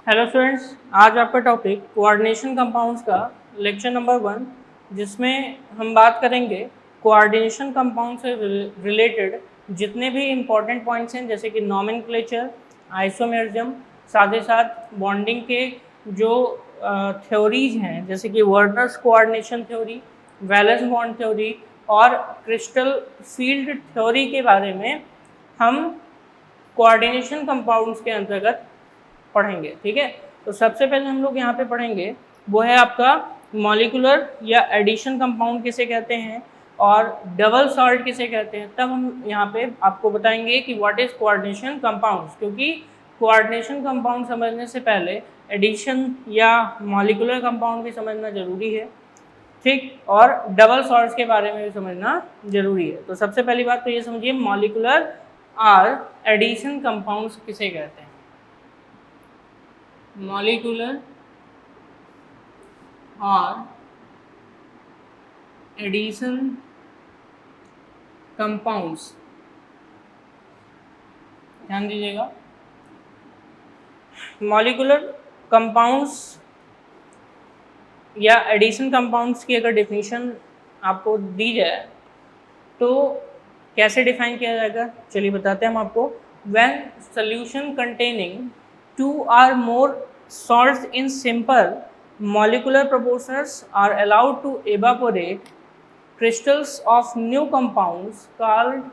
Hello students, आज आपका topic coordination compounds का लेक्चर नंबर 1, जिसमें हम बात करेंगे कोऑर्डिनेशन कंपाउंड से रिलेटेड जितने भी इम्पॉर्टेंट पॉइंट्स हैं, जैसे कि नॉमेनक्लेचर, आइसोमेरिज्म, साथ ही साथ बॉन्डिंग के जो थ्योरीज हैं, जैसे कि Werner's coordination theory, valence bond theory और क्रिस्टल फील्ड थ्योरी के बारे में हम कोऑर्डिनेशन कंपाउंड्स के अंतर्गत पढ़ेंगे। ठीक है, तो सबसे पहले हम लोग यहाँ पे पढ़ेंगे वो है आपका मॉलिक्यूलर या एडिशन कंपाउंड किसे कहते हैं और डबल सॉल्ट किसे कहते हैं। तब हम यहाँ पे आपको बताएंगे कि व्हाट इज कोऑर्डिनेशन कंपाउंड्स, क्योंकि कोऑर्डिनेशन कंपाउंड समझने से पहले एडिशन या मॉलिक्यूलर कंपाउंड भी समझना जरूरी है। ठीक, और डबल सॉल्ट्स के बारे में भी समझना जरूरी है। तो सबसे पहली बात तो ये समझिए, मॉलिक्यूलर और एडिशन कंपाउंड्स किसे कहते हैं। मॉलिक्यूलर और एडिशन कंपाउंड्स, ध्यान दीजिएगा, मॉलिक्यूलर कंपाउंड्स या एडिशन कंपाउंड्स की अगर डेफिनेशन आपको दी जाए तो कैसे डिफाइन किया जाएगा, चलिए बताते हैं हम आपको। When solution containing 2 or more salts in simple molecular proportions are allowed to evaporate, crystals of new compounds called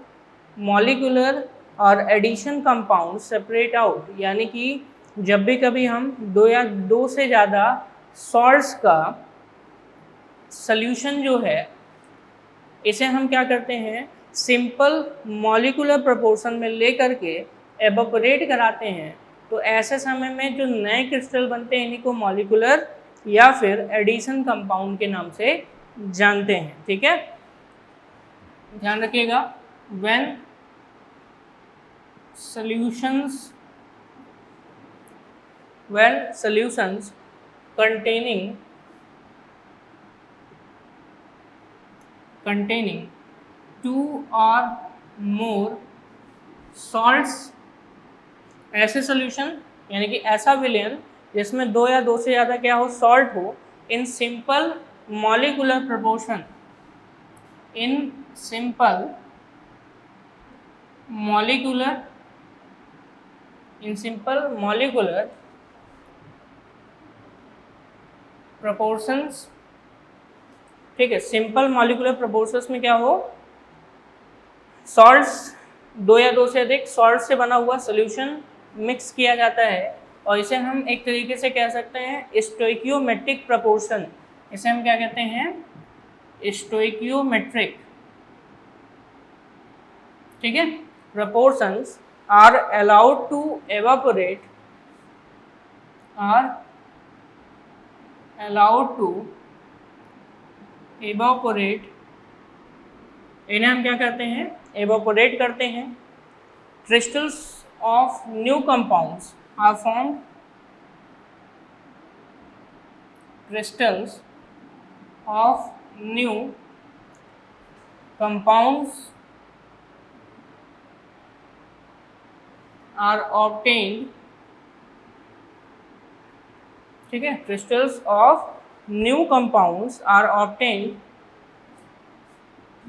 molecular और एडिशन कंपाउंड सेपरेट आउट। यानी कि जब भी कभी हम दो या दो से ज़्यादा सॉल्ट्स का सॉल्यूशन जो है, इसे हम क्या करते हैं, सिंपल मॉलिक्यूलर प्रोपोर्शन में ले करके एवोपरेट कराते हैं, तो ऐसे समय में जो नए क्रिस्टल बनते हैं इन्हीं को मॉलिक्यूलर या फिर एडिशन कंपाउंड के नाम से जानते हैं। ठीक है, ध्यान रखिएगा। When solutions containing 2 or more salts, ऐसे सॉल्यूशन यानी कि ऐसा विलेन जिसमें दो या दो से ज़्यादा क्या हो, सॉल्ट हो, in simple molecular proportion, in simple molecular proportions. ठीक है, सिंपल मॉलिक्यूलर प्रोपोर्शंस में क्या हो, सॉल्ट्स, दो या दो से अधिक सॉल्ट से बना हुआ सॉल्यूशन मिक्स किया जाता है, और इसे हम एक तरीके से कह सकते हैं स्टोइकियोमेट्रिक प्रोपोर्शन। इसे हम क्या कहते हैं, स्टोइकियोमेट्रिक। ठीक है, proportions are allowed to evaporate, इन्हें हम क्या करते हैं, एवोपोरेट करते हैं। Crystals of new compounds are formed, crystals of new compounds are obtained. ठीक है, crystals of new compounds are obtained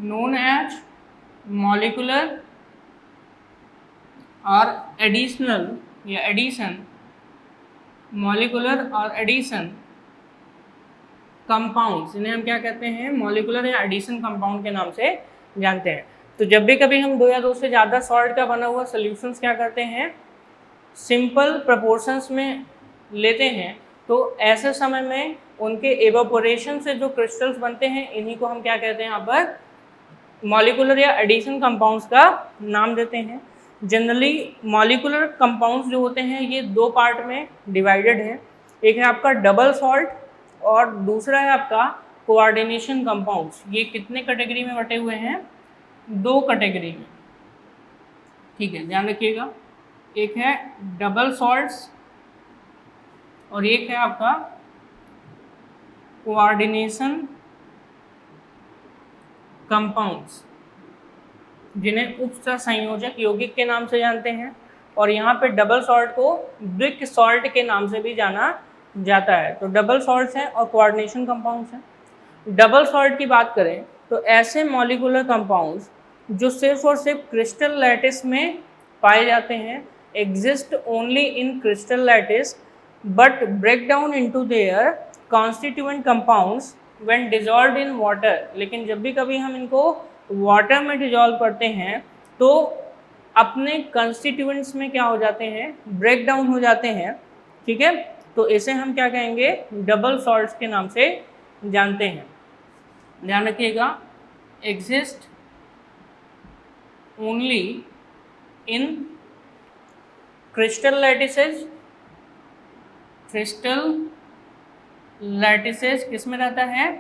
known as molecular और एडिशनल या एडिशन, मॉलिक्यूलर और एडिशन कंपाउंड्स, इन्हें हम क्या कहते हैं, मॉलिक्यूलर या एडिशन कंपाउंड के नाम से जानते हैं। तो जब भी कभी हम दो या दो से ज़्यादा सॉल्ट का बना हुआ सॉल्यूशंस क्या करते हैं, सिंपल प्रोपोर्शंस में लेते हैं, तो ऐसे समय में उनके एवोपोरेशन से जो क्रिस्टल्स बनते हैं इन्हीं को हम क्या कहते हैं, यहाँ पर मॉलिक्यूलर या एडिशन कंपाउंड्स का नाम देते हैं। जनरली मॉलिक्यूलर कंपाउंड्स जो होते हैं ये दो पार्ट में डिवाइडेड है, एक है आपका डबल सॉल्ट और दूसरा है आपका कोऑर्डिनेशन कंपाउंड्स। ये कितने कैटेगरी में बटे हुए हैं, दो कैटेगरी में। ठीक है, ध्यान रखिएगा, एक है डबल सॉल्ट्स और एक है आपका कोऑर्डिनेशन कंपाउंड्स, जिन्हें उपसंयोजक यौगिक के नाम से जानते हैं। और यहाँ पे डबल सॉल्ट को ब्रिक सॉल्ट के नाम से भी जाना जाता है। तो डबल सॉल्ट्स हैं और कोऑर्डिनेशन कंपाउंड्स हैं। डबल सॉल्ट की बात करें तो ऐसे मॉलिक्यूलर कंपाउंड्स जो सिर्फ और सिर्फ क्रिस्टल लैटिस में पाए जाते हैं, exist only in crystal lattice but break down into their constituent compounds when dissolved in water. लेकिन जब भी कभी हम इनको वाटर में डिजॉल्व करते हैं तो अपने कंस्टिट्यूएंट्स में क्या हो जाते हैं, ब्रेक डाउन हो जाते हैं। ठीक है, तो इसे हम क्या कहेंगे, डबल सॉल्ट्स के नाम से जानते हैं। ध्यान रखिएगा, exist only in crystal lattices. Crystal lattices किस में रहता है,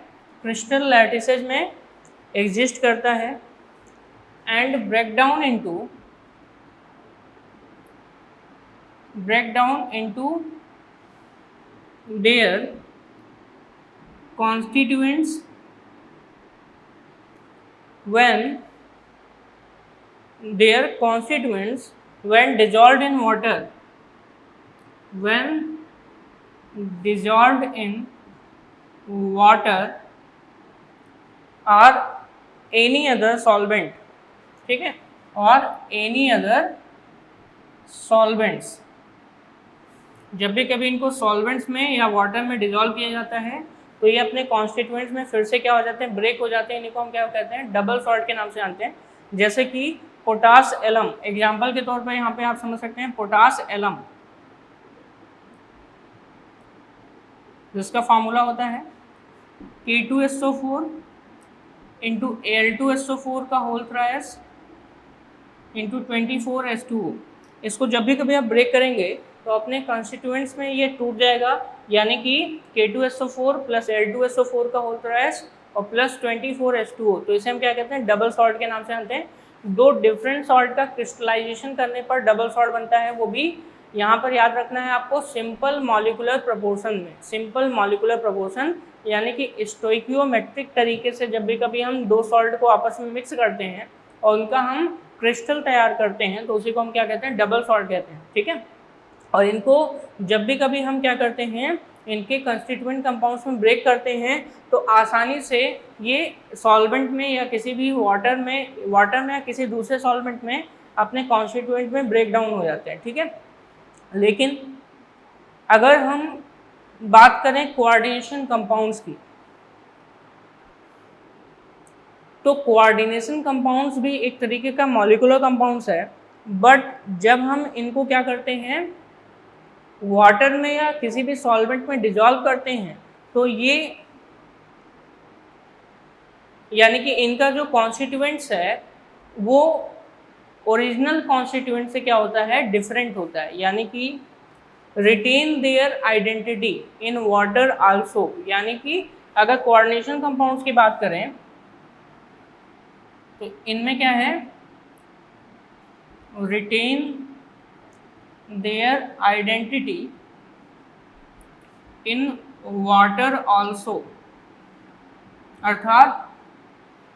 क्रिस्टल लैटिसेज में एग्जिस्ट करता है and break down into their constituents when dissolved in water, or any other solvent। ठीक है, और any other solvents। जब भी कभी इनको सॉल्वेंट्स में या वाटर में डिजॉल्व किया जाता है तो ये अपने कॉन्स्टिट्यूएंट्स में फिर से क्या हो जाते हैं, ब्रेक हो जाते हैं। इनको हम क्या कहते हैं, डबल सॉल्ट के नाम से जानते हैं। जैसे कि पोटास एलम, एग्जाम्पल के तौर पर यहाँ पे आप समझ सकते हैं पोटास एलम, जिसका फार्मूला होता है K2SO4 इंटू Al2SO4 का होल ट्रायस इंटू 24H2O। इसको जब भी कभी आप ब्रेक करेंगे तो अपने कॉन्स्टिट्यूएंट्स में ये टूट जाएगा, यानी कि K2SO4 प्लस Al2SO4 का होल ट्रायस और प्लस 24H2O। तो इसे हम क्या कहते हैं, डबल सॉल्ट के नाम से जानते हैं। दो डिफरेंट सॉल्ट का क्रिस्टलाइजेशन करने पर डबल सॉल्ट बनता है, वो भी यहाँ पर याद रखना है आपको सिंपल मॉलिक्यूलर प्रोपोर्शन में। सिंपल मॉलिक्यूलर प्रोपोर्शन यानी कि स्टोइकियोमेट्रिक तरीके से जब भी कभी हम दो सॉल्ट को आपस में मिक्स करते हैं और उनका हम क्रिस्टल तैयार करते हैं तो उसी को हम क्या कहते हैं, डबल सॉल्ट कहते हैं। ठीक है, और इनको जब भी कभी हम क्या करते हैं, इनके कंस्टिट्यूएंट कंपाउंड्स में ब्रेक करते हैं तो आसानी से ये सॉल्वेंट में या किसी भी वाटर में या किसी दूसरे सॉल्वेंट में अपने कॉन्स्टिट्यूएंट में ब्रेक डाउन हो जाते हैं। ठीक है, लेकिन अगर हम बात करें कोऑर्डिनेशन कंपाउंड्स की तो कोऑर्डिनेशन कंपाउंड्स भी एक तरीके का मॉलिक्यूलर कंपाउंड्स है, बट जब हम इनको क्या करते हैं, वाटर में या किसी भी सॉल्वेंट में डिजॉल्व करते हैं तो ये यानी कि इनका जो कॉन्स्टिट्यूएंट्स है वो ओरिजिनल कॉन्स्टिट्यूएंट से क्या होता है, डिफरेंट होता है, यानी कि retain their identity in water also. यानी कि अगर कोऑर्डिनेशन कंपाउंड्स की बात करें तो इनमें क्या है, retain their identity in water also, अर्थात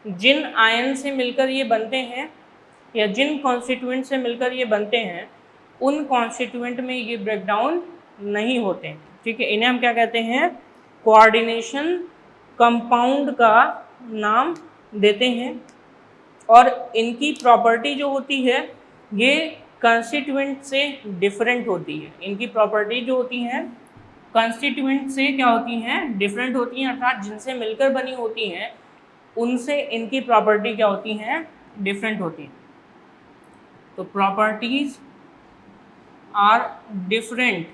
जिन आयन से मिलकर ये बनते हैं या जिन कॉन्स्टिट्यूएंट से मिलकर ये बनते हैं उन कॉन्स्टिट्यूएंट में ये ब्रेकडाउन नहीं होते हैं। ठीक है, इन्हें हम क्या कहते हैं, कोऑर्डिनेशन कंपाउंड का नाम देते हैं। और इनकी प्रॉपर्टी जो होती है ये कंस्टिट्यूएंट से डिफरेंट होती है। इनकी प्रॉपर्टी जो होती हैं कंस्टिट्यूएंट से क्या होती हैं, डिफरेंट होती हैं, अर्थात जिनसे मिलकर बनी होती हैं उनसे इनकी प्रॉपर्टी क्या होती हैं, डिफरेंट होती हैं। तो properties are different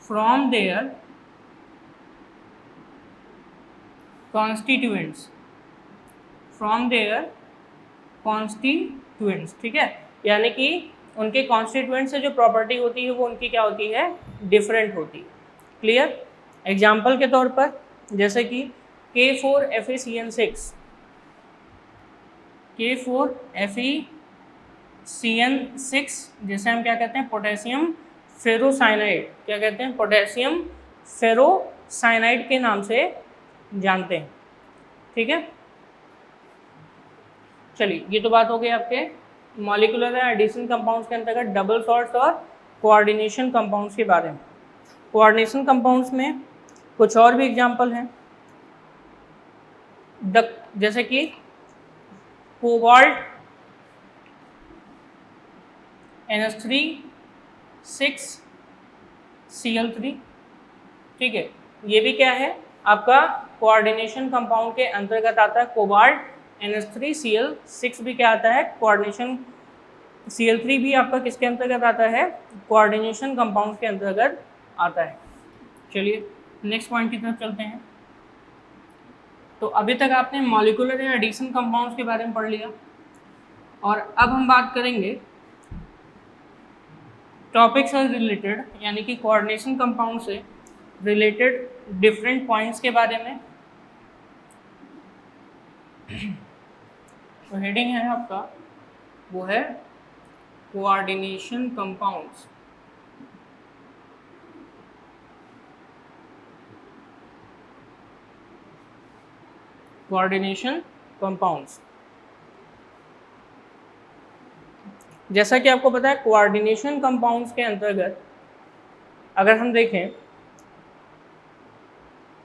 from their constituents, ठीक है, यानी कि उनके कॉन्स्टिट्यूएंट से जो प्रॉपर्टी होती है वो उनकी क्या होती है, डिफरेंट होती है। क्लियर। एग्जाम्पल के तौर पर जैसे कि K4FeCN6, जिसे हम क्या कहते हैं, पोटेशियम फेरोसाइनाइड, क्या कहते हैं, पोटेशियम फेरोसाइनाइड के नाम से जानते हैं। ठीक है, चलिए, ये तो बात हो गई आपके मॉलिक्यूलर एडिशन कंपाउंड्स के अंतर्गत डबल सॉल्ट्स और कोऑर्डिनेशन कंपाउंड्स के बारे में। कोऑर्डिनेशन कंपाउंड्स में कुछ और भी एग्जांपल हैं, जैसे कि कोबाल्ट NH3 6Cl3। ठीक है, ये भी क्या है आपका कोऑर्डिनेशन कंपाउंड के अंतर्गत आता है। कोबाल्ट NH3Cl6 भी क्या आता है, कोऑर्डिनेशन। Cl3 भी आपका किसके अंतर्गत आता है, कोऑर्डिनेशन कंपाउंड के अंतर्गत आता है। चलिए नेक्स्ट पॉइंट की तरफ चलते हैं। तो अभी तक आपने मॉलिक्यूलर या एडिशन कंपाउंड्स के बारे में पढ़ लिया, और अब हम बात करेंगे टॉपिक से रिलेटेड, यानी कि कोऑर्डिनेशन कंपाउंड से रिलेटेड डिफरेंट पॉइंट्स के बारे में। तो हेडिंग है आपका, वो है कोऑर्डिनेशन कंपाउंड्स। कोऑर्डिनेशन कंपाउंड्स, जैसा कि आपको पता है कोऑर्डिनेशन कंपाउंड्स के अंतर्गत अगर हम देखें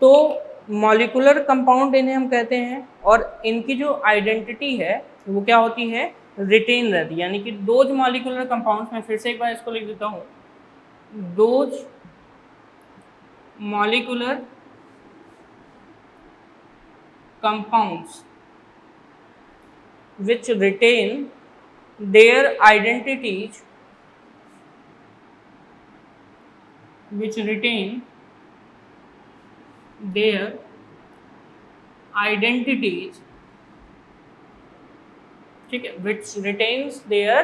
तो मॉलिक्यूलर कंपाउंड इन्हें हम कहते हैं, और इनकी जो आइडेंटिटी है वो क्या होती है, रिटेन रहती है। यानी कि दोज मॉलिक्यूलर कंपाउंड्स, मैं फिर से एक बार इसको लिख देता हूँ, those molecular compounds which retain their identities, ठीक है, which retains their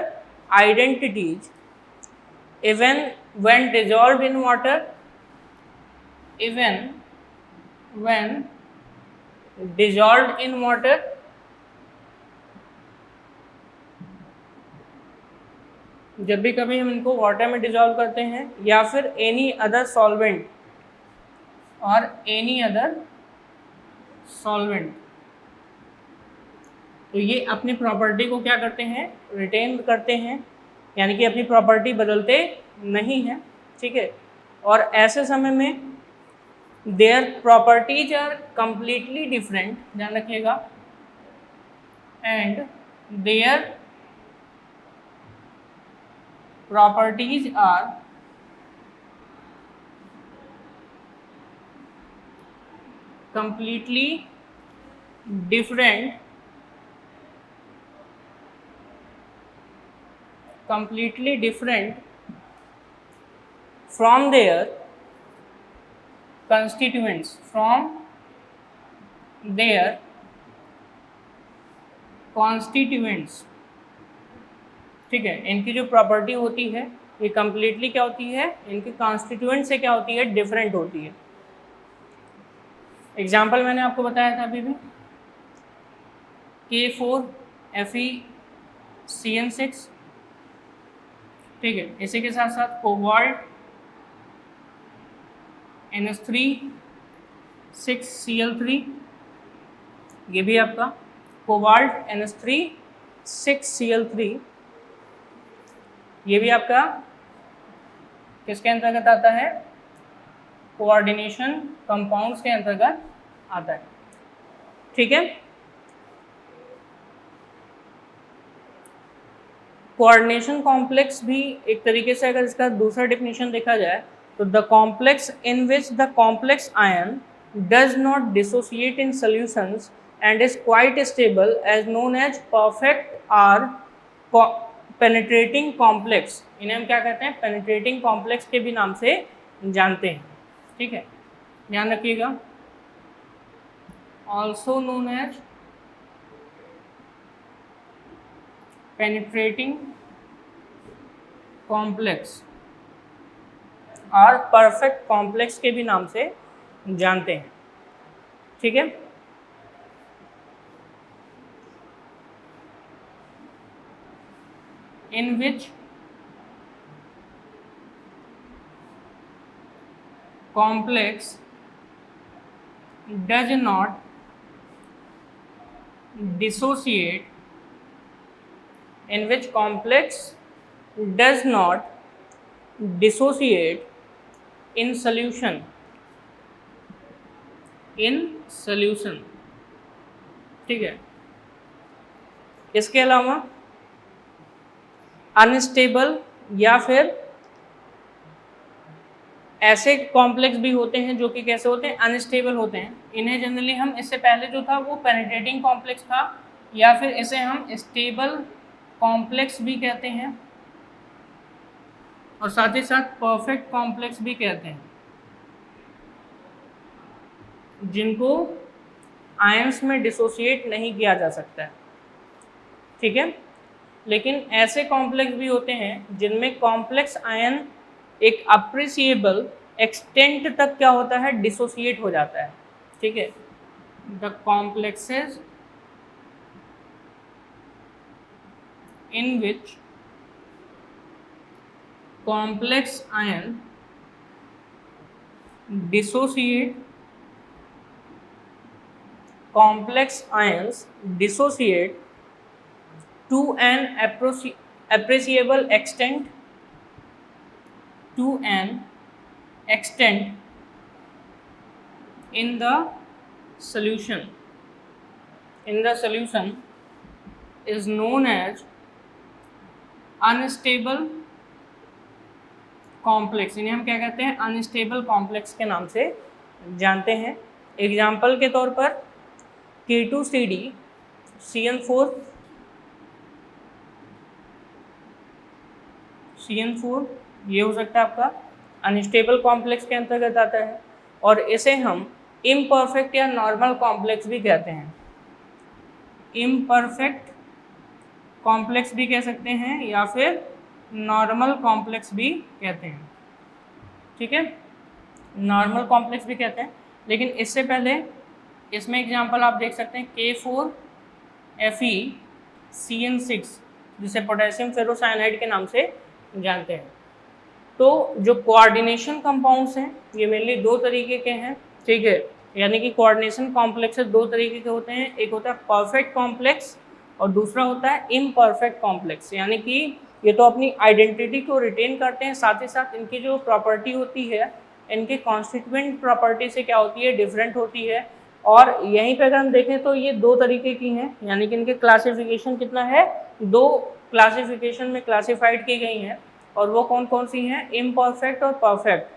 identities even when dissolved in water, dissolved in water, जब भी कभी हम इनको वाटर में डिजॉल्व करते हैं, या फिर एनी अदर सॉल्वेंट तो ये अपनी प्रॉपर्टी को क्या करते हैं, रिटेन करते हैं, यानी कि अपनी प्रॉपर्टी बदलते नहीं हैं। ठीक है, और ऐसे समय में their properties are completely different, ध्यान रखिएगा, and their properties are completely different from their constituents, ठीक है, इनकी जो प्रॉपर्टी होती है ये कंप्लीटली क्या होती है, इनके कॉन्स्टिट्यूएंट से क्या होती है, डिफरेंट होती है। एग्जाम्पल मैंने आपको बताया था अभी भी, K4FeCN6, ठीक है, इसी के साथ साथ कोबाल्ट NH3 6Cl3, ये भी आपका कोबाल्ट NH3 6Cl3, ये भी आपका किसके अंतर्गत आता है, कोऑर्डिनेशन कंपाउंड्स के अंतर्गत आता है। ठीक है, कोऑर्डिनेशन कॉम्प्लेक्स भी एक तरीके से अगर इसका दूसरा डेफिनेशन देखा जाए तो the complex in which the complex ion does not dissociate in solutions and is quite stable as known as perfect or penetrating complex. इन्हें हम क्या कहते हैं, पेनिट्रेटिंग कॉम्प्लेक्स के भी नाम से जानते हैं। ठीक है, ध्यान रखिएगा, also known as penetrating complex और परफेक्ट कॉम्प्लेक्स के भी नाम से जानते हैं। ठीक है, in which complex does not dissociate in which complex does not dissociate in solution. ठीक है। इसके अलावा अनस्टेबल या फिर ऐसे कॉम्प्लेक्स भी होते हैं जो कि कैसे होते हैं, अनस्टेबल होते हैं। इन्हें जनरली हम, इससे पहले जो था वो पेनिट्रेटिंग कॉम्प्लेक्स था, या फिर इसे हम स्टेबल कॉम्प्लेक्स भी कहते हैं, और साथ ही साथ परफेक्ट कॉम्प्लेक्स भी कहते हैं, जिनको आयंस में डिसोसिएट नहीं किया जा सकता है। ठीक है। लेकिन ऐसे कॉम्प्लेक्स भी होते हैं जिनमें कॉम्प्लेक्स आयन एक अप्रिसिएबल एक्सटेंट तक क्या होता है, डिसोसिएट हो जाता है। ठीक है। The complexes in which complex ion dissociate complex ions dissociate to an appreciable extent in the solution is known as unstable complex. इन्हें हम क्या कहते हैं, अनस्टेबल कॉम्प्लेक्स के नाम से जानते हैं। एग्जाम्पल के तौर पर K2CD CN4 ये हो सकता है आपका अनस्टेबल कॉम्प्लेक्स के अंतर्गत आता है, और इसे हम इम्परफेक्ट या नॉर्मल कॉम्प्लेक्स भी कहते हैं। इम्परफेक्ट कॉम्प्लेक्स भी कह सकते हैं या फिर नॉर्मल कॉम्प्लेक्स भी कहते हैं। ठीक है, नॉर्मल कॉम्प्लेक्स भी कहते हैं। लेकिन इससे पहले इसमें एग्जांपल आप देख सकते हैं K4FeCN6, जिसे पोटेशियम फेरोसाइनाइड के नाम से जानते हैं। तो जो कोऑर्डिनेशन कंपाउंड्स हैं ये मेनली दो तरीके के हैं। ठीक है, यानी कि कोऑर्डिनेशन कॉम्प्लेक्स दो तरीके के होते हैं, एक होता है परफेक्ट कॉम्प्लेक्स और दूसरा होता है इम्परफेक्ट कॉम्प्लेक्स। यानी कि ये तो अपनी आइडेंटिटी को रिटेन करते हैं, साथ ही साथ इनकी जो प्रॉपर्टी होती है, इनके कॉन्स्टिट्यूएंट प्रॉपर्टी से क्या होती है, डिफरेंट होती है। और यहीं पे अगर हम देखें तो ये दो तरीके की हैं, यानी कि इनके क्लासिफिकेशन कितना है, दो क्लासिफिकेशन में क्लासिफाइड की गई हैं, और वो कौन कौन सी हैं, इम्परफेक्ट और परफेक्ट।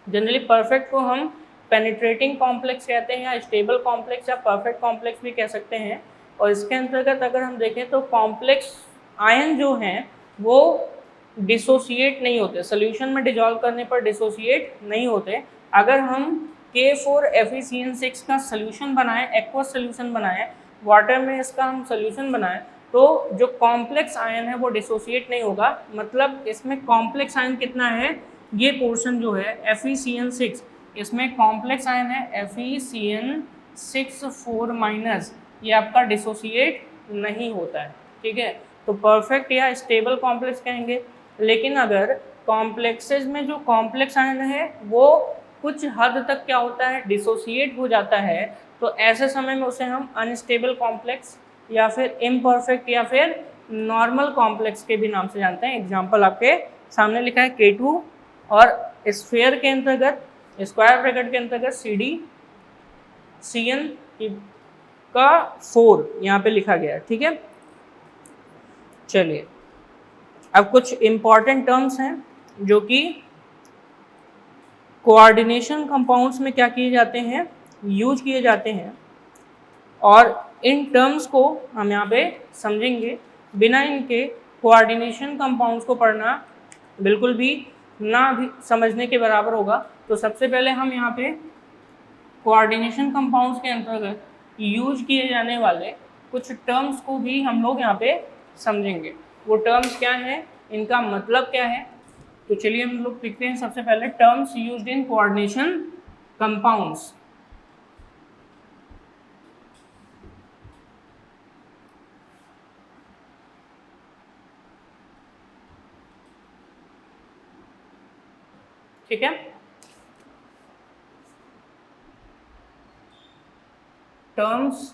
जनरली परफेक्ट को हम पेनिट्रेटिंग कॉम्प्लेक्स कहते हैं, या स्टेबल कॉम्प्लेक्स या परफेक्ट कॉम्प्लेक्स भी कह सकते हैं। और इसके अंतर्गत अगर हम देखें तो कॉम्प्लेक्स आयन जो हैं वो डिसोसिएट नहीं होते, सोल्यूशन में डिजॉल्व करने पर डिसोसिएट नहीं होते। अगर हम K4FeCN6 का सोल्यूशन बनाएं, एक्वस सोल्यूशन बनाएं, वाटर में इसका हम सोल्यूशन बनाएं, तो जो कॉम्प्लेक्स आयन है वो डिसोसिएट नहीं होगा। मतलब इसमें कॉम्प्लेक्स आयन कितना है, ये पोर्शन जो है FeCN6, इसमें कॉम्प्लेक्स आयन है FeCN6 4-, ये आपका डिसोसिएट नहीं होता है। ठीक है, तो परफेक्ट या स्टेबल कॉम्प्लेक्स कहेंगे। लेकिन अगर कॉम्प्लेक्सेज में जो कॉम्प्लेक्स आयन है वो कुछ हद तक क्या होता है, डिसोसिएट हो जाता है, तो ऐसे समय में उसे हम अनस्टेबल कॉम्प्लेक्स या फिर इम्परफेक्ट या फिर नॉर्मल कॉम्प्लेक्स के भी नाम से जानते हैं। एग्जाम्पल आपके सामने लिखा है K2, और स्फीयर के अंतर्गत, स्क्वायर ब्रैकेट के अंतर्गत CN का 4 यहाँ पे लिखा गया है। ठीक है, चलिए अब कुछ इम्पॉर्टेंट टर्म्स हैं जो कि कोऑर्डिनेशन कंपाउंड्स में क्या किए जाते हैं, यूज किए जाते हैं, और इन टर्म्स को हम यहाँ पे समझेंगे। बिना इनके कोऑर्डिनेशन कंपाउंड्स को पढ़ना बिल्कुल भी ना भी समझने के बराबर होगा। तो सबसे पहले हम यहाँ पे कोऑर्डिनेशन कंपाउंड्स के अंतर्गत यूज किए जाने वाले कुछ टर्म्स को भी हम लोग यहाँ पे समझेंगे। वो टर्म्स क्या हैं, इनका मतलब क्या है, तो चलिए हम लोग लिखते हैं सबसे पहले terms used in coordination compounds. ठीक है, terms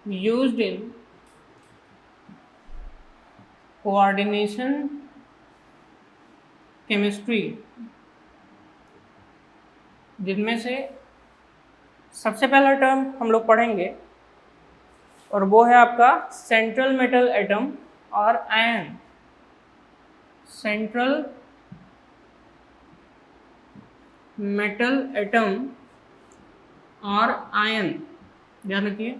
used in coordination chemistry, जिनमें से सबसे पहला टर्म हम लोग पढ़ेंगे और वो है आपका सेंट्रल मेटल एटम और आयन। सेंट्रल मेटल एटम और आयन, ध्यान रखिए।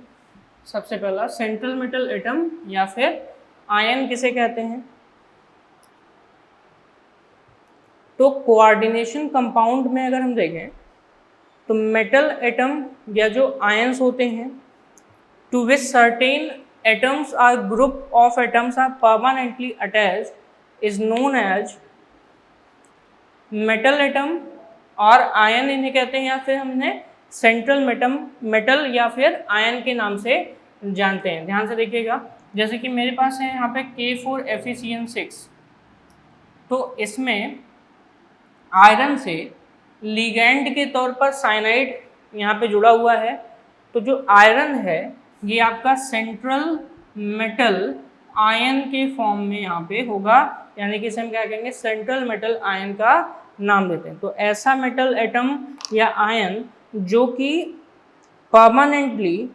सबसे पहला सेंट्रल मेटल एटम या फिर आयन किसे कहते हैं? तो कोऑर्डिनेशन कंपाउंड में अगर हम देखें तो मेटल एटम या जो आयंस होते हैं, to which certain atoms or group of atoms are permanently attached is known as metal atom और आयन इन्हें कहते हैं, या फिर हमने सेंट्रल मेटल या फिर आयन के नाम से जानते हैं। ध्यान से देखिएगा, जैसे कि मेरे पास है यहाँ पे K4FeCN6, तो इसमें आयरन से लिगैंड के तौर पर साइनाइड यहाँ पे जुड़ा हुआ है। तो जो आयरन है ये आपका सेंट्रल मेटल आयन के फॉर्म में यहाँ पे होगा, यानी कि इसे हम क्या कहेंगे? सेंट्रल मेटल आयन का नाम देते हैं। तो ऐसा मेटल एटम या आयन जो कि परमानेंटली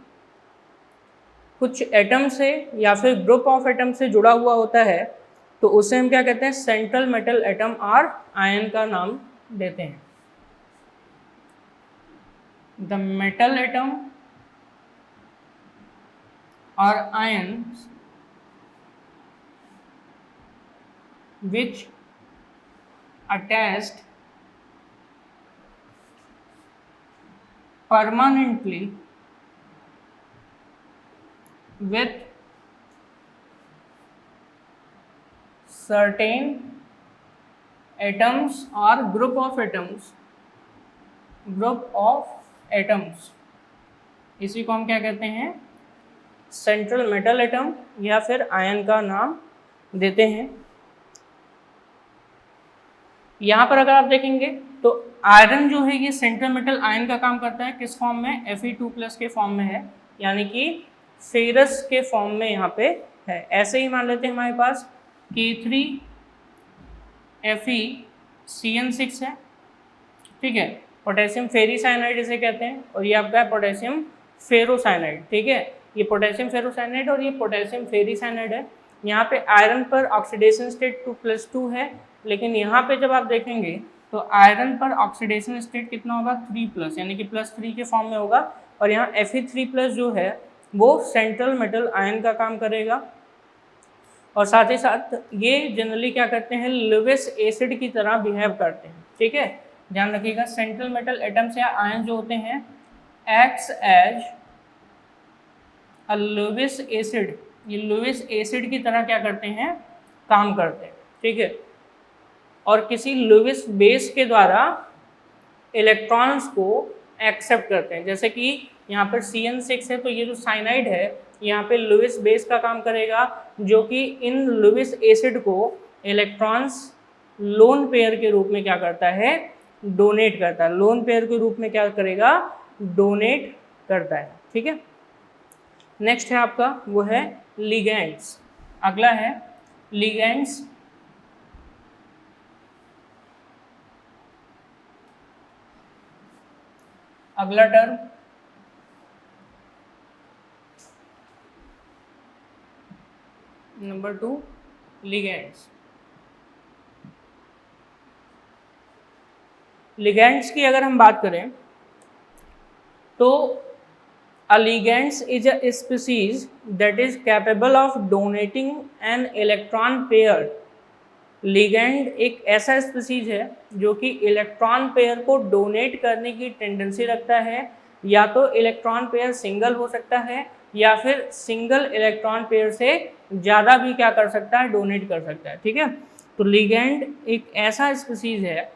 कुछ एटम से या फिर ग्रुप ऑफ एटम से जुड़ा हुआ होता है, तो उसे हम क्या कहते हैं? सेंट्रल मेटल एटम और आयन का नाम देते हैं। द मेटल एटम और ion which attached permanently with certain atoms or group of atoms, इसी को हम क्या कहते हैं? सेंट्रल मेटल एटम या फिर आयन का नाम देते हैं। यहाँ पर अगर आप देखेंगे तो आयरन जो है ये सेंट्रल मेटल आयन का काम करता है। किस फॉर्म में? Fe2+ के फॉर्म में है, यानी कि फेरस के फॉर्म में यहाँ पे है। ऐसे ही मान लेते हैं हमारे पास K3FeCN6 है, ठीक है। पोटेशियम फेरीसाइनाइड इसे कहते हैं, और ये आपका है पोटेशियम फेरोसाइनाइड, ठीक है। ये पोटेशियम फेरोसाइनाइड और ये पोटेशियम फेरीसाइनाइड है। यहाँ पे आयरन पर ऑक्सीडेशन स्टेट 2+2 है, लेकिन यहाँ पे जब आप देखेंगे तो आयरन पर ऑक्सीडेशन स्टेट कितना होगा? 3+, यानी कि +3 के फॉर्म में होगा। और यहाँ Fe3+ जो है वो सेंट्रल मेटल आयन का काम करेगा। और साथ ही साथ ये जनरली क्या करते हैं? लुईस एसिड की तरह बिहेव करते हैं, ठीक है। ध्यान रखिएगा, सेंट्रल मेटल एटम्स या आयन जो होते हैं acts as a Lewis acid, ये लुईस एसिड की तरह क्या करते हैं? काम करते हैं, ठीक है। और किसी लुईस बेस के द्वारा इलेक्ट्रॉन्स को एक्सेप्ट करते हैं। जैसे कि यहाँ पर CN6 है, तो ये जो साइनाइड है यहाँ पे लुईस बेस का काम करेगा, जो कि इन लुईस एसिड को इलेक्ट्रॉन्स लोन पेयर के रूप में क्या करता है? डोनेट करता है। लोन पेयर के रूप में क्या करेगा? डोनेट करता है, ठीक है। नेक्स्ट है आपका वो है लिगैंड्स। अगला है लिगैंड्स। अगला टर्म नंबर 2 लिगैंड्स। लिगैंड्स की अगर हम बात करें तो a ligand is a species that is capable of donating an electron pair। Ligand एक ऐसा स्पीसीज है जो कि इलेक्ट्रॉन पेयर को डोनेट करने की टेंडेंसी रखता है। या तो इलेक्ट्रॉन पेयर सिंगल हो सकता है या फिर सिंगल इलेक्ट्रॉन पेयर से ज़्यादा भी क्या कर सकता है? डोनेट कर सकता है, ठीक है। तो लिगैंड एक ऐसा स्पीसीज है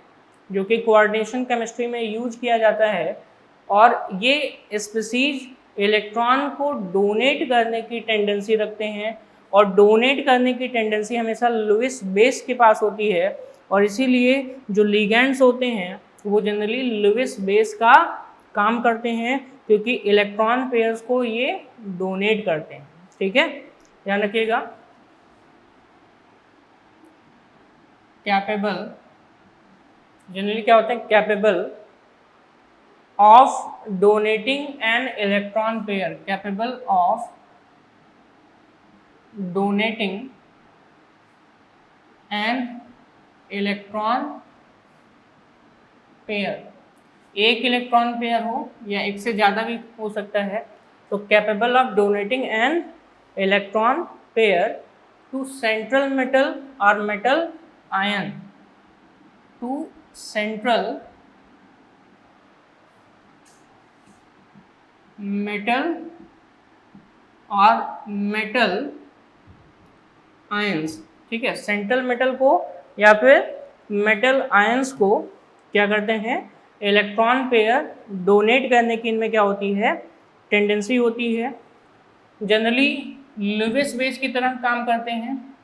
जो कि कोऑर्डिनेशन केमिस्ट्री में यूज किया जाता है, और ये स्पीसीज इलेक्ट्रॉन को डोनेट करने की टेंडेंसी रखते हैं, और डोनेट करने की टेंडेंसी हमेशा लुईस बेस के पास होती है। और इसीलिए जो लिगैंड्स होते हैं वो जनरली लुईस बेस का काम करते हैं, क्योंकि इलेक्ट्रॉन पेयर्स को ये डोनेट करते हैं, ठीक है। ध्यान रखिएगा। कैपेबल, जनरली क्या होते हैं, capable of donating an electron pair, capable of donating an electron pair, एक इलेक्ट्रॉन पेयर हो या एक से ज़्यादा भी हो सकता है, तो capable of donating an electron pair to central metal और metal ion, to central metal और मेटल आयंस, ठीक है, सेंट्रल मेटल को या फिर मेटल आयंस को क्या करते हैं, इलेक्ट्रॉन पेयर डोनेट करने की इनमें क्या होती है, टेंडेंसी होती है। जनरली लुईस बेस की तरह काम करते हैं,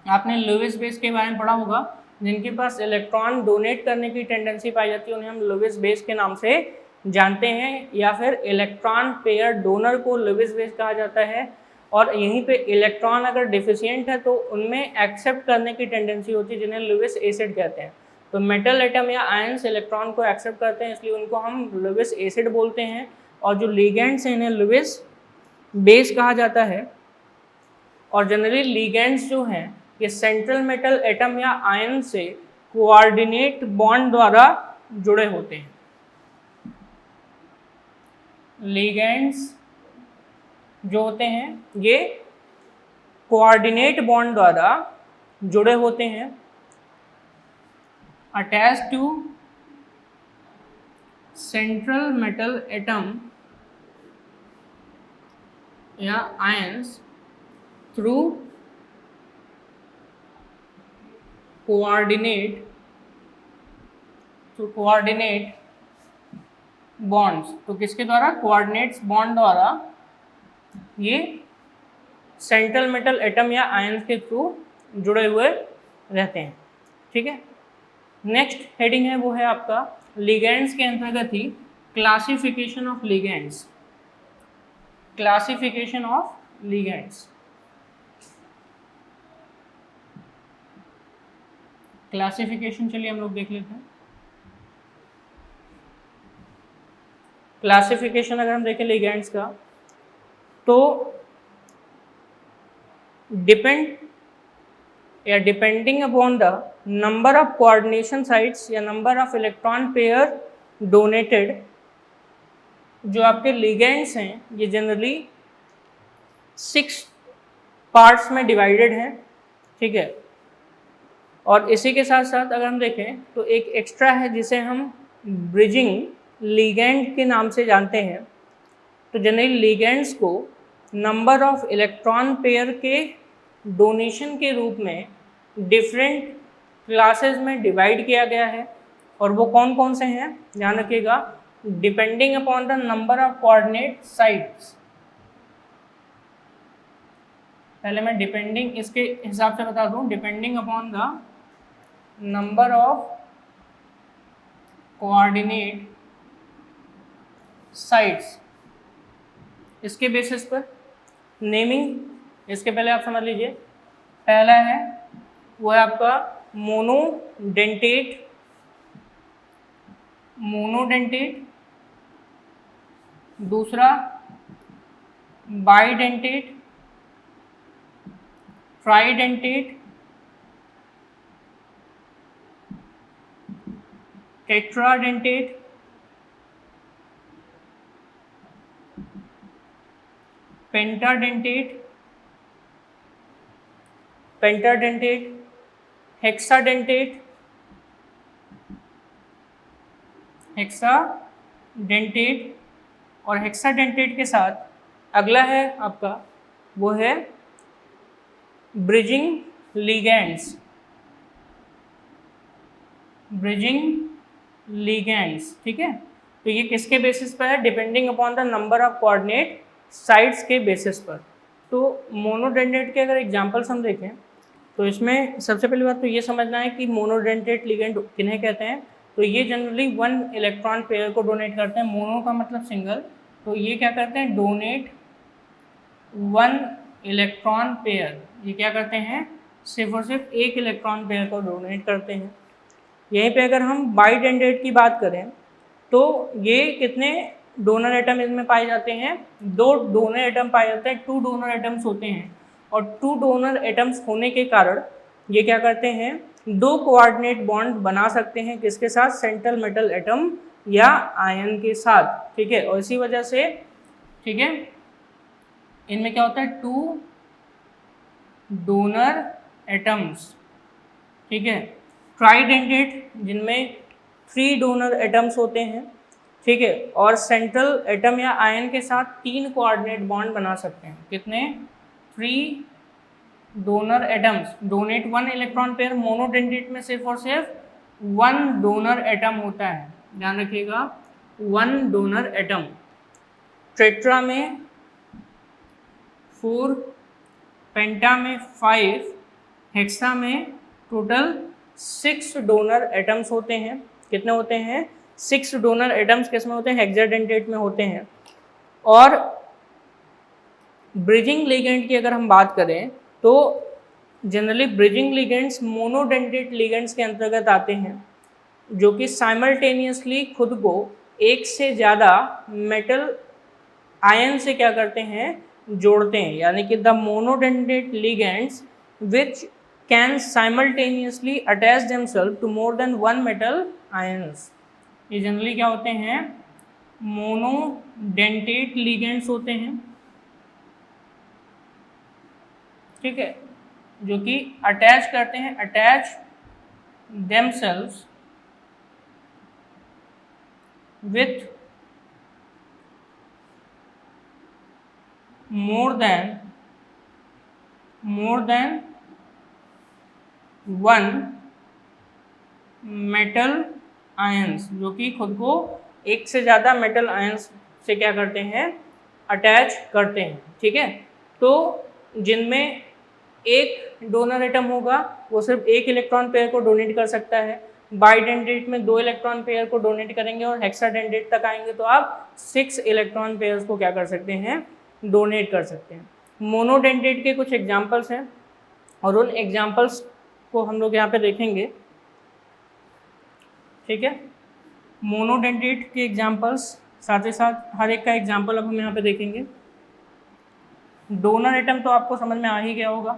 आपने लुईस बेस के बारे में पढ़ा होगा, जिनके पास इलेक्ट्रॉन डोनेट करने की टेंडेंसी पाई जाती है उन्हें हम लुईस बेस के नाम से जानते हैं, या फिर इलेक्ट्रॉन पेयर डोनर को लुईस बेस कहा जाता है। और यहीं पे इलेक्ट्रॉन अगर डिफिशिएंट है तो उनमें एक्सेप्ट करने की टेंडेंसी होती है, जिन्हें लुईस एसिड कहते हैं। तो मेटल एटम या आयंस इलेक्ट्रॉन को एक्सेप्ट करते हैं, इसलिए उनको हम लुईस एसिड बोलते हैं। और जो लिगेंड्स हैं इन्हें लुईस बेस कहा जाता है। और जनरली लिगेंड्स जो हैं ये सेंट्रल मेटल एटम या आयन से कोऑर्डिनेट बॉन्ड द्वारा जुड़े होते हैं। लिगेंड्स जो होते हैं ये कोऑर्डिनेट बॉन्ड द्वारा जुड़े होते हैं, attach to central metal atom या आयंस थ्रू कोऑर्डिनेट बॉन्ड्स। तो किसके द्वारा, कोऑर्डिनेट्स बॉन्ड द्वारा ये सेंट्रल मेटल एटम या आयंस के थ्रू जुड़े हुए रहते हैं, ठीक है। नेक्स्ट हेडिंग है वो है आपका लिगेंड्स के अंतर्गत ही classification of ligands, classification of ligands. Classification चलिए हम लोग देख लेते हैं। क्लासिफिकेशन अगर हम देखें लिगेंड्स का तो depending upon the number of coordination sites या number of electron pair donated, जो आपके लिगेंड्स हैं ये जनरली 6 पार्ट्स में डिवाइडेड हैं, ठीक है। और इसी के साथ साथ अगर हम देखें तो एक एक्स्ट्रा है जिसे हम ब्रिजिंग लिगेंड के नाम से जानते हैं। तो जनरली लिगेंड्स को नंबर ऑफ इलेक्ट्रॉन पेयर के डोनेशन के रूप में डिफरेंट क्लासेस में डिवाइड किया गया है। और वो कौन कौन से हैं, ध्यान रखिएगा, depending upon the number of coordinate sites. पहले मैं डिपेंडिंग इसके हिसाब से बता दूं, depending upon the number of coordinate sites, इसके बेसिस पर नेमिंग। इसके पहले आप समझ लीजिए, पहला है वो है आपका मोनोडेंटेट, दूसरा बाइडेंटेट, ट्राइडेंटेट, टेट्राडेंटेट, पेंटाडेंटेट, हेक्साडेंटेट, और हेक्साडेंटेट के साथ अगला है आपका वो है ब्रिजिंग लिगेंड्स, ठीक है। तो ये किसके बेसिस पर है, depending upon the number of coordinate sites के बेसिस पर। तो मोनोडेंटेट के अगर एग्जांपल्स हम देखें तो इसमें सबसे पहली बात तो ये समझना है कि मोनोडेंटेट लिगेंड किन्हें कहते हैं। तो ये जनरली 1 इलेक्ट्रॉन पेयर को डोनेट करते हैं, मोनो का मतलब सिंगल, तो ये क्या करते हैं, डोनेट 1 इलेक्ट्रॉन पेयर, ये क्या करते हैं, सिर्फ और सिर्फ एक इलेक्ट्रॉन पेयर को डोनेट करते हैं। यहीं पे अगर हम बाइडेंडेट की बात करें तो ये कितने डोनर एटम इसमें पाए जाते हैं? 2 डोनर एटम पाए जाते हैं, 2 डोनर एटम्स होते हैं। और 2 डोनर एटम्स होने के कारण ये क्या करते हैं? 2 कोऑर्डिनेट बॉन्ड बना सकते हैं, किसके साथ? सेंट्रल मेटल एटम या आयन के साथ, ठीक है। और इसी वजह से, ठीक है, इनमें क्या होता है? 2 डोनर एटम्स, ठीक है। ट्राइडेंटेट जिनमें 3 डोनर एटम्स होते हैं, ठीक है, और सेंट्रल एटम या आयन के साथ 3 कोऑर्डिनेट बॉन्ड बना सकते हैं। कितने? 3 donor atoms donate 1 electron pair. Monodentate में सिर्फ और सिर्फ 1 डोनर एटम होता है, ध्यान रखिएगा, 1 डोनर एटम। टेट्रा में 4, पेंटा में 5, हेक्सा में टोटल 6 डोनर एटम्स होते हैं। कितने होते हैं? 6 डोनर एटम्स किस में होते हैं? हेक्साडेंटेट में होते हैं। और ब्रिजिंग लिगेंड की अगर हम बात करें तो generally bridging ligands monodentate ligands के अंतर्गत आते हैं, जो कि साइमल्टेनियसली खुद को एक से ज़्यादा मेटल आयन से क्या करते हैं? जोड़ते हैं। यानी कि the monodentate ligands which can simultaneously attach themselves to more than 1 metal ions. ये जनरली क्या होते हैं? मोनोडेंटेट लिगेंड्स होते हैं, ठीक है, जो कि अटैच करते हैं, attach themselves with more than 1 metal ions, जो कि खुद को एक से ज़्यादा मेटल आयंस से क्या करते हैं? अटैच करते हैं, ठीक है। तो जिनमें एक डोनर एटम होगा वो सिर्फ एक इलेक्ट्रॉन पेयर को डोनेट कर सकता है। बाइडेंडेट में 2 इलेक्ट्रॉन पेयर को डोनेट करेंगे, और हेक्साडेंडेट तक आएंगे तो आप 6 इलेक्ट्रॉन पेयर्स को क्या कर सकते हैं? डोनेट कर सकते हैं। मोनोडेंडेट के कुछ एग्जाम्पल्स हैं, और उन एग्जाम्पल्स को हम लोग यहाँ पे देखेंगे, ठीक है। मोनोडेंडेट के एग्जाम्पल्स, साथ ही साथ हर एक का एग्जाम्पल अब हम यहाँ पे देखेंगे। डोनर एटम तो आपको समझ में आ ही गया होगा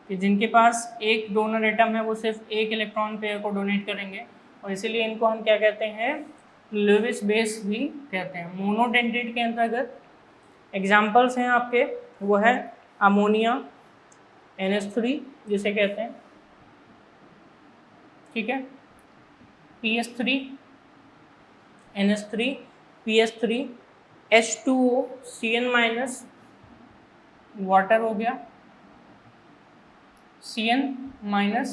कि जिनके पास एक डोनर एटम है वो सिर्फ एक इलेक्ट्रॉन पेयर को डोनेट करेंगे, और इसीलिए इनको हम क्या कहते हैं? लुईस बेस भी कहते हैं। मोनोडेंडेट के अंतर्गत एग्जाम्पल्स हैं आपके, वो है अमोनिया NH3 जिसे कहते हैं, ठीक है, PS3 NH3 PS3, H2O CN- water हो गया, CN-,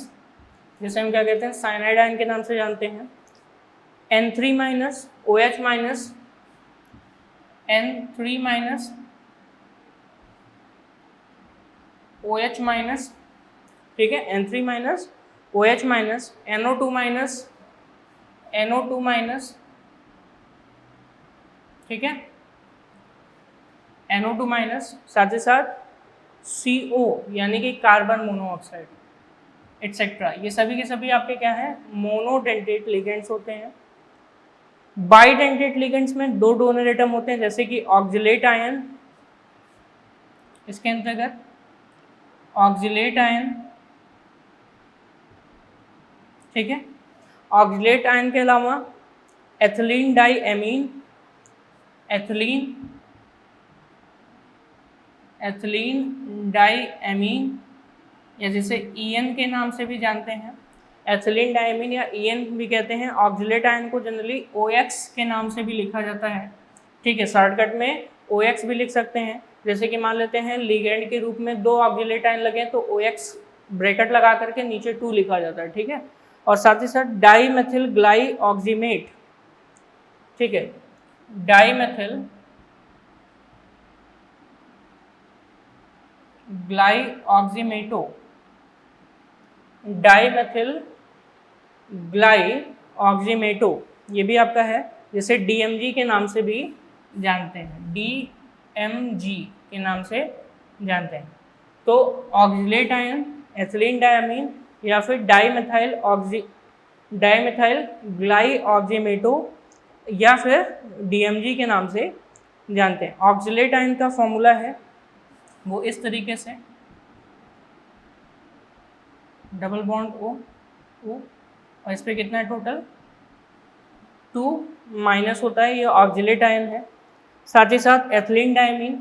जिसे हम क्या कहते हैं? साइनाइड आयन के नाम से जानते हैं। N3- OH-, N3- OH-, ठीक है, N3- OH-, NO2-, NO2-, ठीक है, NO2-, साथ ही साथ CO यानी कि कार्बन मोनोऑक्साइड एटसेट्रा, ये सभी के सभी आपके क्या है? मोनोडेंटेट लिगेंड्स होते हैं। बाइडेंटेट लिगेंड्स में 2 डोनर एटम होते हैं, जैसे कि ऑक्जिलेट आयन, इसके अंतर्गत ऑक्जिलेट आयन, ठीक है। ऑक्जिलेट आयन के अलावा एथिलीन डाइएमीन, एथिलीन डाइएमीन, या जिसे EN के नाम से भी जानते हैं, एथिलीन डाइएमीन या EN भी कहते हैं। ऑक्जिलेट आयन को जनरली OX के नाम से भी लिखा जाता है, ठीक है, शॉर्टकट में OX भी लिख सकते हैं। जैसे कि मान लेते हैं लिगेंड के रूप में 2 ऑक्जिलेट आयन लगे तो OX ब्रैकेट लगा करके नीचे 2 लिखा जाता है, ठीक है। और साथ ही साथ डाईमेथिल ग्लाइऑक्सीमेट, ठीक है, डाईमेथिल ग्लाइऑक्सीमेटो, डाईमेथिल ग्लाइऑक्सीमेटो, ये भी आपका है, जिसे DMG के नाम से भी जानते हैं, DMG के नाम से जानते हैं। तो ऑक्जिलेट आयन एथिलीन डायमीन या फिर डाईमिथाइल ग्लाइऑक्सीमेटो या फिर DMG के नाम से जानते हैं। ऑक्जिलेट आयन का फॉर्मूला है वो इस तरीके से, डबल बॉन्ड O और इस पर कितना है टोटल 2 माइनस होता है, ये ऑक्जिलेट आयन है। साथ ही साथ एथिलीन डायमीन,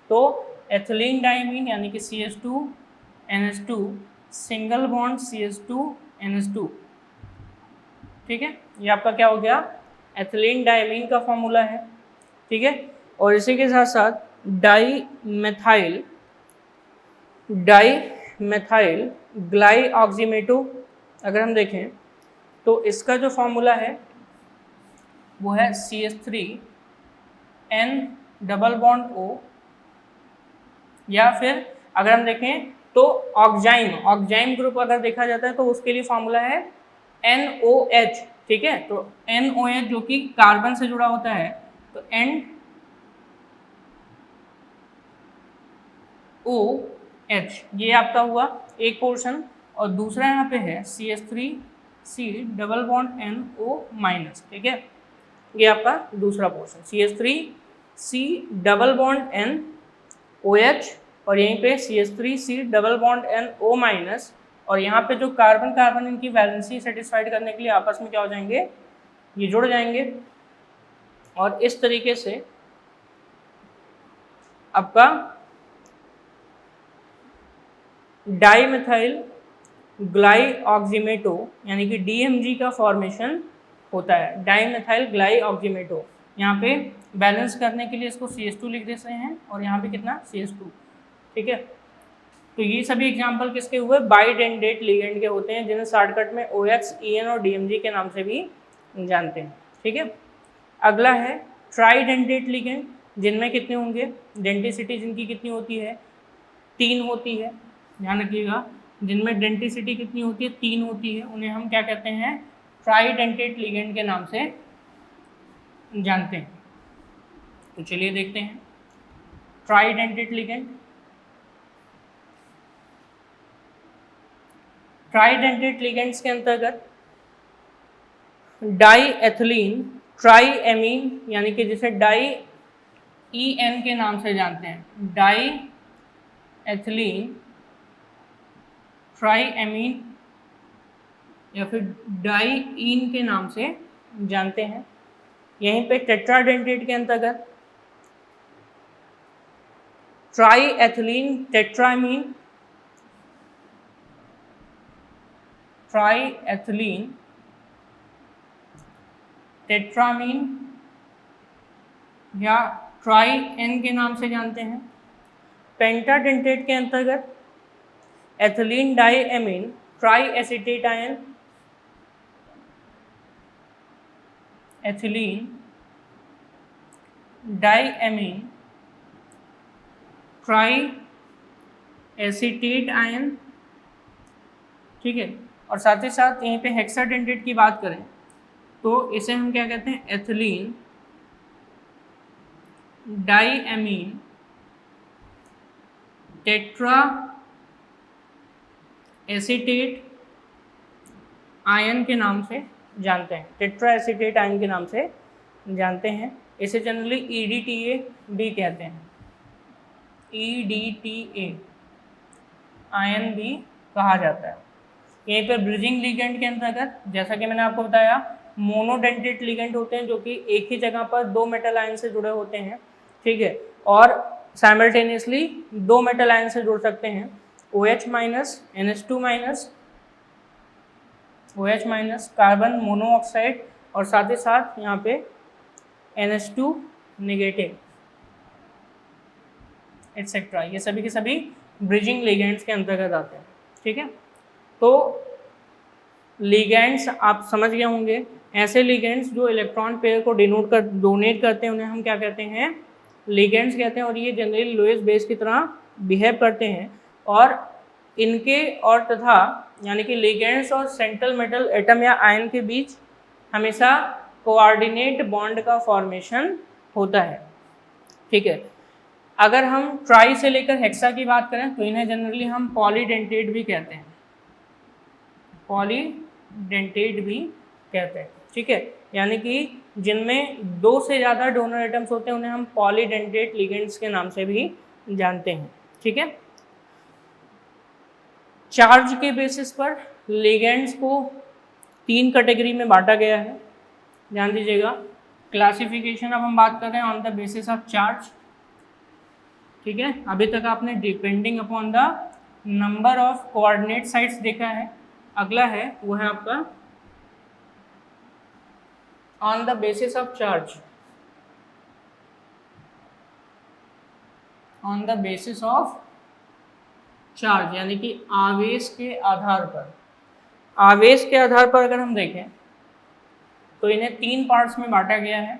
तो एथिलीन डायमीन यानी कि CH2NH2 सिंगल बॉन्ड CH2NH2, ठीक है, ये आपका क्या हो गया एथिलीन डायमीन का फॉर्मूला है, ठीक है। और इसी के साथ साथ डाईमिथाइल ग्लाइऑक्सीमेटो अगर हम देखें तो इसका जो फॉर्मूला है वो है CH3N डबल बॉन्ड O, या फिर अगर हम देखें तो ऑक्जाइम ग्रुप अगर देखा जाता है तो उसके लिए फॉर्मूला है NOH, ठीक है। तो NOH जो कि कार्बन से जुड़ा होता है तो NOH, ये आपका हुआ एक पोर्शन। और दूसरा यहाँ पे है CH3C double bond NO minus, ठीक है, ये आपका दूसरा portion CH3C double bond NOH और यहीं पे CH3C double bond NO minus. और यहाँ पे जो कार्बन इनकी वैलेंसी सेटिस्फाइड करने के लिए आपस में क्या हो जाएंगे, ये जुड़ जाएंगे। और इस तरीके से आपका डाईमिथाइल ग्लाइऑक्सीमेटो यानी कि DMG का फॉर्मेशन होता है। डाईमिथाइल ग्लाइऑक्सीमेटो, यहाँ पे बैलेंस करने के लिए इसको CH2 लिख देते हैं और यहाँ पे कितना CH2, ठीक है। तो ये सभी एग्जांपल किसके हुए, बाइडेंडेट लिगेंड के होते हैं, जिन्हें शॉर्टकट में OX, EN और DMG के नाम से भी जानते हैं, ठीक है। अगला है ट्राइडेंडेट लिगेंड, जिनमें कितने होंगे, डेंटिसिटी जिनकी कितनी होती है 3 होती है, ध्यान रखिएगा, जिनमें डेंटिसिटी कितनी होती है 3 होती है, उन्हें हम क्या कहते हैं ट्राइडेंटेट लिगेंड के नाम से जानते हैं। तो चलिए देखते हैं ट्राइडेंटेट लिगेंड। ट्राइडेंटेट लिगेंड्स के अंतर्गत डाई एथिलीन ट्राईएमीन यानी कि जिसे EN के नाम से जानते हैं, डाई एथिलीन ट्राईएमीन या फिर डाईईन के नाम से जानते हैं। यहीं पे टेट्राडेंटेट के अंतर्गत ट्राईएथिलीन टेट्रामीन या ट्राईएन के नाम से जानते हैं। पेंटाडेंटेट के अंतर्गत एथिलीन डाईएमीन ट्राईएसीटेट आयन, एथिलीन डाईएमीन ट्राईएसीटेट आयन, ठीक है। और साथ ही साथ यहीं पे हेक्साडेंटेट की बात करें तो इसे हम क्या कहते हैं, एथिलीन डाईएमीन टेट्रा एसीटेट आयन के नाम से जानते हैं, टेट्रा एसीटेट आयन के नाम से जानते हैं। इसे जनरली EDTA भी कहते हैं, EDTA आयन भी कहा जाता है। यहीं पर ब्रिजिंग लिगेंड के अंतर्गत जैसा कि मैंने आपको बताया मोनोडेंटेट लिगेंड होते हैं जो कि एक ही जगह पर 2 मेटल आयन से जुड़े होते हैं, ठीक है, और साइमल्टेनियसली 2 मेटल आयन से जुड़ सकते हैं, OH minus NH2 minus OH minus carbon monoxide और साथ ही साथ यहाँ पे NH2 नेगेटिव एटसेट्रा, ये सभी के सभी ब्रिजिंग लिगेंड्स के अंतर्गत आते हैं, ठीक है। तो लिगेंड्स आप समझ गए होंगे, ऐसे लिगेंड्स जो इलेक्ट्रॉन पेयर को डोनेट करते हैं उन्हें हम क्या कहते हैं, लिगेंड्स कहते हैं। और ये जनरली लोएस्ट बेस की तरह बिहेव करते हैं और इनके और तथा यानी कि लिगेंड्स और सेंट्रल मेटल एटम या आयन के बीच हमेशा कोऑर्डिनेट बॉन्ड का फॉर्मेशन होता है, ठीक है। अगर हम ट्राई से लेकर हेक्सा की बात करें तो इन्हें जनरली हम पॉलीडेंटेट भी कहते हैं, पॉलीडेंटेट भी कहते हैं, ठीक है। यानी कि जिनमें 2 से ज़्यादा डोनर एटम्स होते हैं उन्हें हम पॉलीडेंटेट लिगेंड्स के नाम से भी जानते हैं, ठीक है। चार्ज के बेसिस पर लिगेंड्स को 3 कैटेगरी में बांटा गया है, ध्यान दीजिएगा। क्लासिफिकेशन अब हम बात कर रहे हैं on the basis of charge, ठीक है। अभी तक आपने depending upon the number of coordinate sites देखा है। अगला है वो है आपका on the basis of charge, on the basis of charge यानी कि आवेश के आधार पर। आवेश के आधार पर अगर हम देखें तो इन्हें 3 पार्ट्स में बांटा गया है,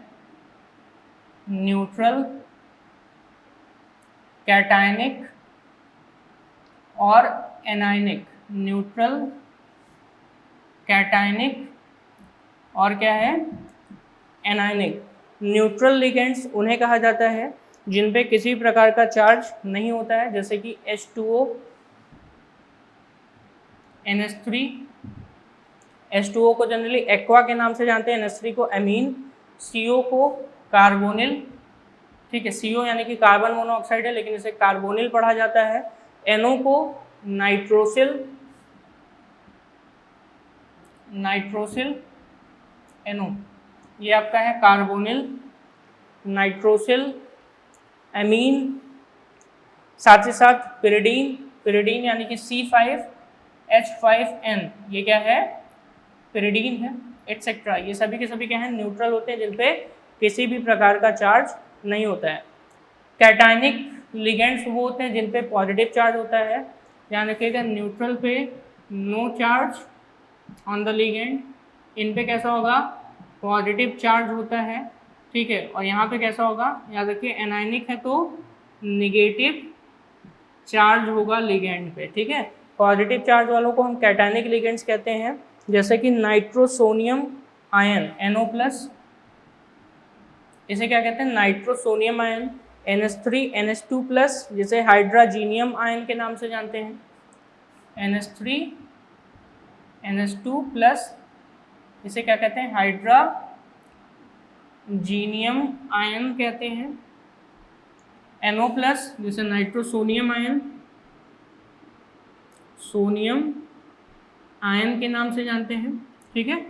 न्यूट्रल, कैटायनिक और एनायनिक। न्यूट्रल, कैटायनिक और क्या है, एनायनिक। न्यूट्रल लिगेंड्स उन्हें कहा जाता है जिन पे किसी प्रकार का चार्ज नहीं होता है, जैसे कि H2O, NH3। H2O को जनरली एक्वा के नाम से जानते हैं, NH3 को एमीन, CO को कार्बोनिल, ठीक है। CO यानी कि कार्बन मोनोऑक्साइड है लेकिन इसे कार्बोनिल पढ़ा जाता है। NO को नाइट्रोसिल, नाइट्रोसिल NO, ये आपका है कार्बोनिल, नाइट्रोसिल, एमीन, साथ ही साथ पिरिडीन, पिरिडीन यानी कि C5H5N, ये क्या है, पिरिडीन है, एटसेट्रा। ये सभी के सभी क्या हैं, न्यूट्रल होते हैं जिन पे किसी भी प्रकार का चार्ज नहीं होता है। कैटायनिक लिगेंड्स वो होते हैं जिन पे पॉजिटिव चार्ज होता है, ध्यान रखिएगा। न्यूट्रल पे no charge on the ligand, इन पे कैसा होगा, पॉजिटिव चार्ज होता है, ठीक है। और यहाँ पे कैसा होगा, याद रखिए एनायनिक है तो निगेटिव चार्ज होगा लिगेंड पे, ठीक है। पॉजिटिव चार्ज वालों को हम कैटायनिक लिगेंड्स कहते हैं, जैसे कि नाइट्रोसोनियम आयन NO+, इसे क्या कहते हैं, नाइट्रोसोनियम आयन। NH3 NH2+, जिसे हाइड्राजीनियम आयन के नाम से जानते हैं, NH3 NH2+, इसे क्या कहते हैं, हाइड्राजीनियम आयन कहते हैं। NO+, जिसे नाइट्रोसोनियम आयन, सोनियम आयन के नाम से जानते हैं, ठीक है।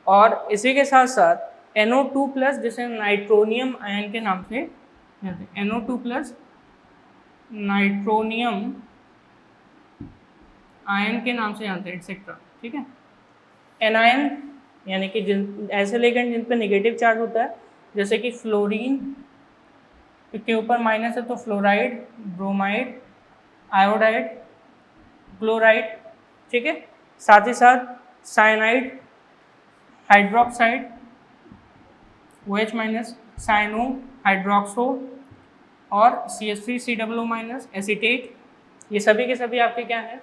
और इसी के साथ साथ NO2+, जिसे नाइट्रोनियम आयन के नाम से जानते हैं, NO2+, नाइट्रोनियम आयन के नाम से जानते हैं, एटसेट्रा, ठीक है। एनायन यानी कि जिन ऐसे लिगेंड जिन पे नेगेटिव चार्ज होता है, जैसे कि फ्लोरीन के ऊपर माइनस है तो फ्लोराइड, ब्रोमाइड, आयोडाइड, क्लोराइड, ठीक है। साथ ही साथ cyanide, hydroxide, OH-, cyano, hydroxo और CH3COO-, एसीटेट, ये सभी के सभी आपके क्या है,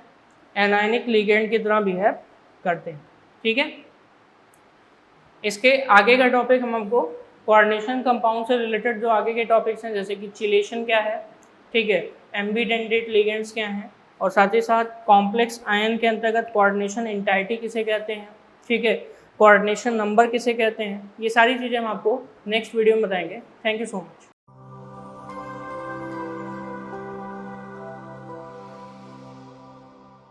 एनायनिक लिगेंड की तरह बिहेव करते हैं, ठीक है। इसके आगे का टॉपिक हम आपको कोऑर्डिनेशन कंपाउंड से रिलेटेड जो आगे के टॉपिक्स हैं, जैसे कि चिलेशन क्या है, ठीक है, एम्बीडेंटेट लिगेंड्स क्या हैं, और साथ ही साथ कॉम्प्लेक्स आयन के अंतर्गत कोऑर्डिनेशन एंटाइटी किसे कहते हैं, ठीक है, कोऑर्डिनेशन नंबर किसे कहते हैं, ये सारी चीज़ें हम आपको नेक्स्ट वीडियो में बताएंगे। Thank you so much.